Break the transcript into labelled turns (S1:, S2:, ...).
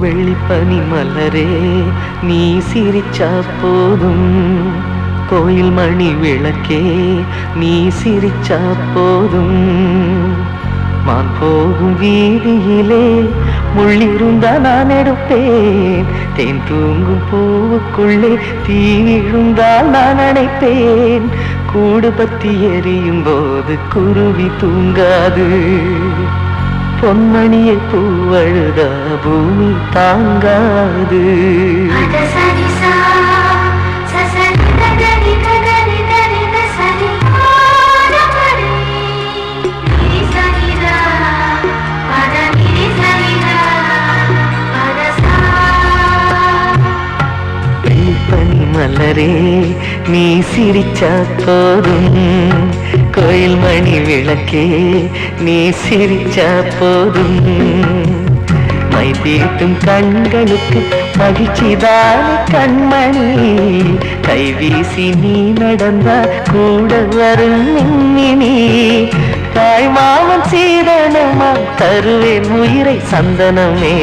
S1: வெள்ளிப்பனி மலரே நீ சிரிச்சா போதும், கோயில் மணி விளக்கே நீ சிரிச்சா போதும். மான் போகும் வீதியிலே முள்ளிருந்தா நான் எடுப்பேன், தேன் தூங்கும் பூவுக்குள்ளே தீ விழுந்தால் நான் அணைப்பேன். கூடு பத்தி எரியும் போது குருவி தூங்காது, பொன்மணியை பூவழுதா பூமி தாங்காது. மலரே நீ சிரிச்சா போதும், கோயில் மணி விளக்கே நீ சிரிச்சா போதும். மை தீட்டும் கண்களுக்கு மகிழ்ச்சிதான கண்மணி, கைவீசி நீ நடந்தா கூட வரும் மின்மினி. தாய் மாமன் சீதனமா தருவேன் உயிரை சந்தனமே.